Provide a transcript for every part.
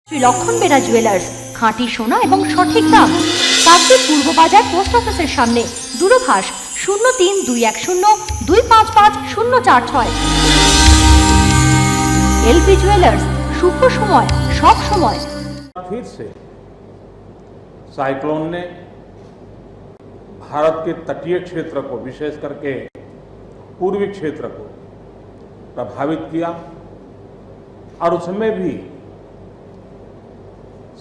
শ্রী লক্ষণ বেরা জুয়েলার্স, খাঁটি সোনা এবং সঠিক দাম। কাকদ্বীপ পূর্ব বাজার পোস্ট অফিসের সামনে। দূরভাষ 03-210-255-046। এলপি জুয়েলার্স, শুভ সময় সব সময়। फिर से साइक्लोन ने भारत के तटीय क्षेत्र को, विशेष करके पूर्वी क्षेत्र को प्रभावित किया और उसमें भी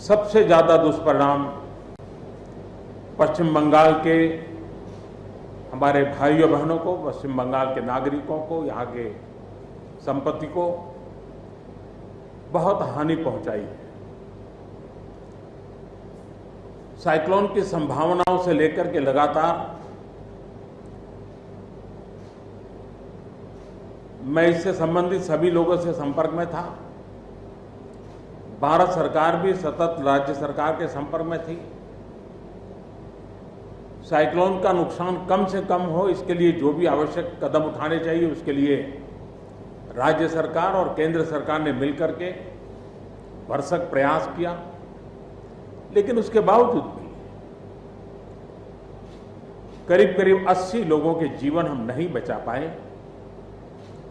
सबसे ज्यादा दुष्परिणाम पश्चिम बंगाल के हमारे भाइयों बहनों को, पश्चिम बंगाल के नागरिकों को, यहाँ के संपत्ति को बहुत हानि पहुंचाई है। साइक्लोन की संभावनाओं से लेकर के लगातार मैं इससे संबंधित सभी लोगों से संपर्क में था। भारत सरकार भी सतत राज्य सरकार के संपर्क में थी। साइक्लोन का नुकसान कम से कम हो, इसके लिए जो भी आवश्यक कदम उठाने चाहिए उसके लिए राज्य सरकार और केंद्र सरकार ने मिलकर के भरसक प्रयास किया। लेकिन उसके बावजूद भी करीब करीब 80 लोगों के जीवन हम नहीं बचा पाए।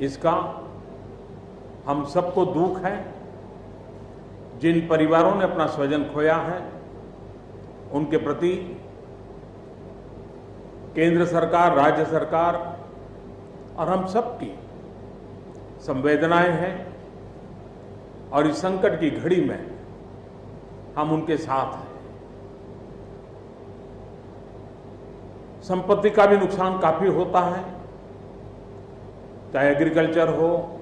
इसका हम सबको दुख है। जिन परिवारों ने अपना स्वजन खोया है उनके प्रति केंद्र सरकार, राज्य सरकार और हम सबकी संवेदनाएं हैं और इस संकट की घड़ी में हम उनके साथ हैं। संपत्ति का भी नुकसान काफी होता है, चाहे एग्रीकल्चर हो,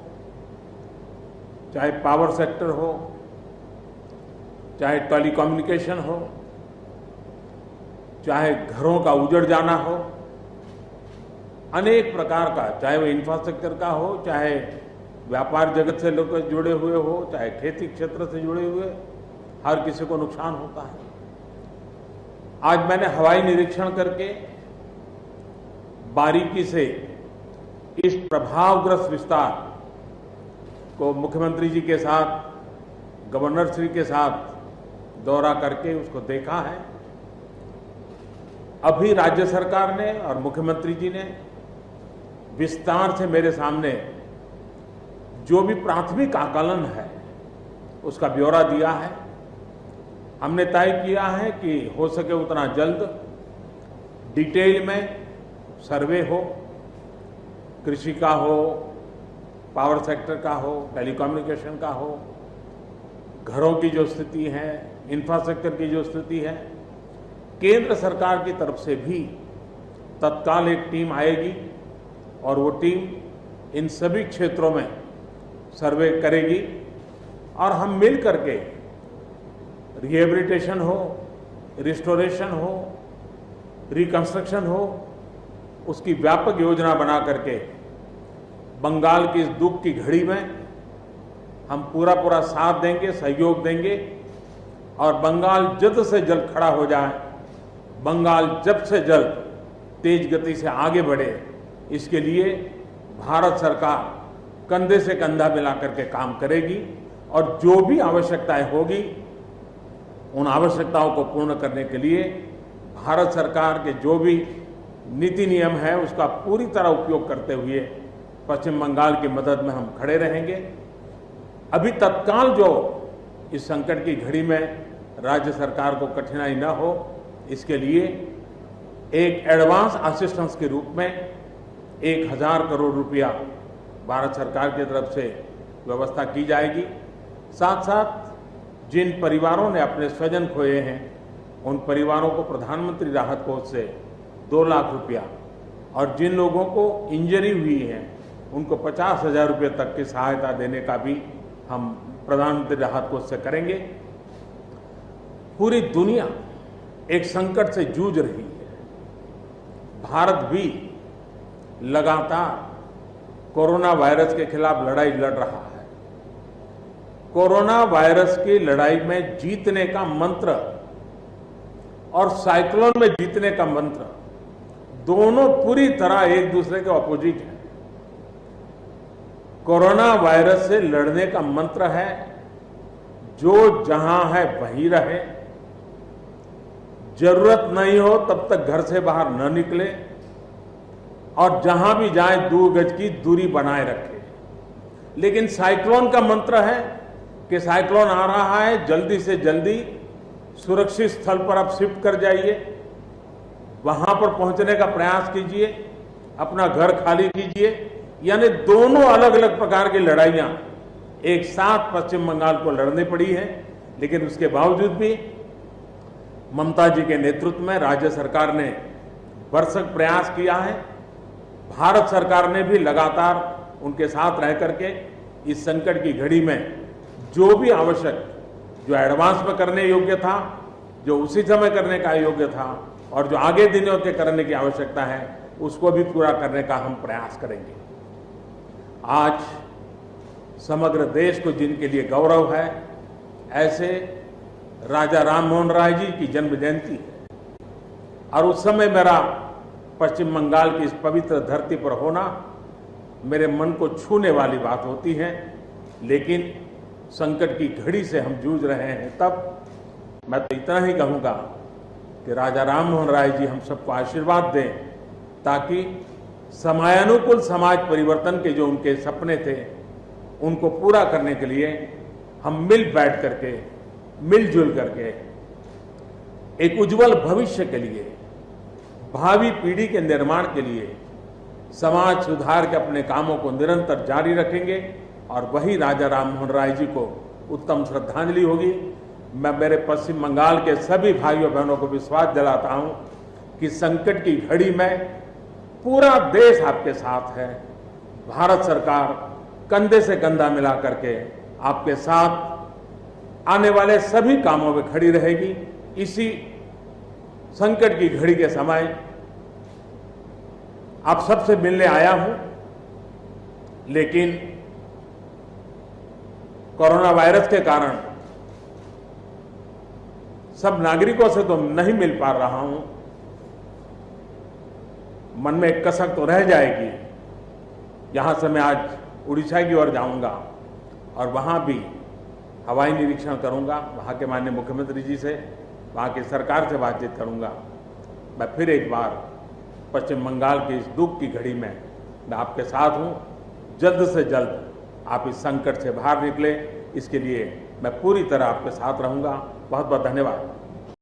चाहे पावर सेक्टर हो, चाहे टेलीकम्युनिकेशन हो, चाहे घरों का उजड़ जाना हो, अनेक प्रकार का, चाहे वो इंफ्रास्ट्रक्चर का हो, चाहे व्यापार जगत से लोग जुड़े हुए हो, चाहे खेती क्षेत्र से जुड़े हुए, हर किसी को नुकसान होता है। आज मैंने हवाई निरीक्षण करके बारीकी से इस प्रभावग्रस्त विस्तार को मुख्यमंत्री जी के साथ, गवर्नर श्री के साथ दौरा करके उसको देखा है। अभी राज्य सरकार ने और मुख्यमंत्री जी ने विस्तार से मेरे सामने जो भी प्राथमिक आकलन है उसका ब्यौरा दिया है। हमने तय किया है कि हो सके उतना जल्द डिटेल में सर्वे हो, कृषि का हो, पावर सेक्टर का हो, टेलीकम्युनिकेशन का हो, घरों की जो स्थिति है, इंफ्रास्ट्रक्चर की जो स्थिति है, केंद्र सरकार की तरफ से भी तत्काल एक टीम आएगी और वो टीम इन सभी क्षेत्रों में सर्वे करेगी और हम मिल करके रिहेबिलिटेशन हो, रिस्टोरेशन हो, रिकंस्ट्रक्शन हो, उसकी व्यापक योजना बना करके बंगाल की इस दुख की घड़ी में हम पूरा साथ देंगे, सहयोग देंगे और बंगाल जल्द से जल्द खड़ा हो जाए, बंगाल जल्द से जल्द तेज गति से आगे बढ़े, इसके लिए भारत सरकार कंधे से कंधा मिला करके काम करेगी और जो भी आवश्यकताएं होगी उन आवश्यकताओं को पूर्ण करने के लिए भारत सरकार के जो भी नीति नियम है उसका पूरी तरह उपयोग करते हुए पश्चिम बंगाल की मदद में हम खड़े रहेंगे। अभी तत्काल जो इस संकट की घड़ी में राज्य सरकार को कठिनाई न हो, इसके लिए एक एडवांस असिस्टेंस के रूप में 1000 करोड़ रुपया भारत सरकार की तरफ से व्यवस्था की जाएगी। साथ साथ जिन परिवारों ने अपने स्वजन खोए हैं उन परिवारों को प्रधानमंत्री राहत कोष से 2 लाख रुपया और जिन लोगों को इंजरी हुई है उनको 50,000 रुपये तक की सहायता देने का भी हम प्रधानमंत्री राहत कोष से करेंगे। पूरी दुनिया एक संकट से जूझ रही है। भारत भी लगातार कोरोना वायरस के खिलाफ लड़ाई लड़ रहा है। कोरोना वायरस की लड़ाई में जीतने का मंत्र और साइक्लोन में जीतने का मंत्र दोनों पूरी तरह एक दूसरे के ऑपोजिट है। कोरोना वायरस से लड़ने का मंत्र है जो जहां है वहीं रहे, जरूरत नहीं हो तब तक घर से बाहर न निकले और जहां भी जाए 2 गज की दूरी बनाए रखे। लेकिन साइक्लोन का मंत्र है कि साइक्लोन आ रहा है, जल्दी से जल्दी सुरक्षित स्थल पर आप शिफ्ट कर जाइए, वहां पर पहुंचने का प्रयास कीजिए, अपना घर खाली कीजिए। यानी दोनों अलग अलग प्रकार की लड़ाइयां एक साथ पश्चिम बंगाल को लड़नी पड़ी है। लेकिन उसके बावजूद भी ममता जी के नेतृत्व में राज्य सरकार ने भरसक प्रयास किया है। भारत सरकार ने भी लगातार उनके साथ रह करके इस संकट की घड़ी में जो भी आवश्यक, जो एडवांस में करने योग्य था, जो उसी समय करने का योग्य था और जो आगे दिनों के करने की आवश्यकता है, उसको भी पूरा करने का हम प्रयास करेंगे। आज समग्र देश को जिनके लिए गौरव है, ऐसे राजा राम मोहन राय जी की जन्म जयंती है और उस समय मेरा पश्चिम बंगाल की इस पवित्र धरती पर होना मेरे मन को छूने वाली बात होती है। लेकिन संकट की घड़ी से हम जूझ रहे हैं, तब मैं तो इतना ही कहूँगा कि राजा राम मोहन राय जी हम सबको आशीर्वाद दें, ताकि समयानुकूल समाज परिवर्तन के जो उनके सपने थे, उनको पूरा करने के लिए हम मिल बैठ करके, मिलजुल करके एक उज्जवल भविष्य के लिए, भावी पीढ़ी के निर्माण के लिए समाज सुधार के अपने कामों को निरंतर जारी रखेंगे और वही राजा राम मोहन राय जी को उत्तम श्रद्धांजलि होगी। मैं मेरे पश्चिम बंगाल के सभी भाइयों बहनों को विश्वास दिलाता हूं कि संकट की घड़ी में पूरा देश आपके साथ है। भारत सरकार कंधे से कंधा मिला करके आपके साथ आने वाले सभी कामों में खड़ी रहेगी। इसी संकट की घड़ी के समय आप सबसे मिलने आया हूं, लेकिन कोरोना वायरस के कारण सब नागरिकों से तो नहीं मिल पा रहा हूं। मन में एक कसक तो रह जाएगी। यहां से मैं आज उड़ीसा की ओर जाऊंगा और वहां भी हवाई निरीक्षण करूंगा, वहां के माननीय मुख्यमंत्री जी से, वहां की सरकार से बातचीत करूंगा। मैं फिर एक बार पश्चिम बंगाल की इस दुख की घड़ी में मैं आपके साथ हूं। जल्द से जल्द आप इस संकट से बाहर निकले, इसके लिए मैं पूरी तरह आपके साथ रहूंगा। बहुत बहुत धन्यवाद।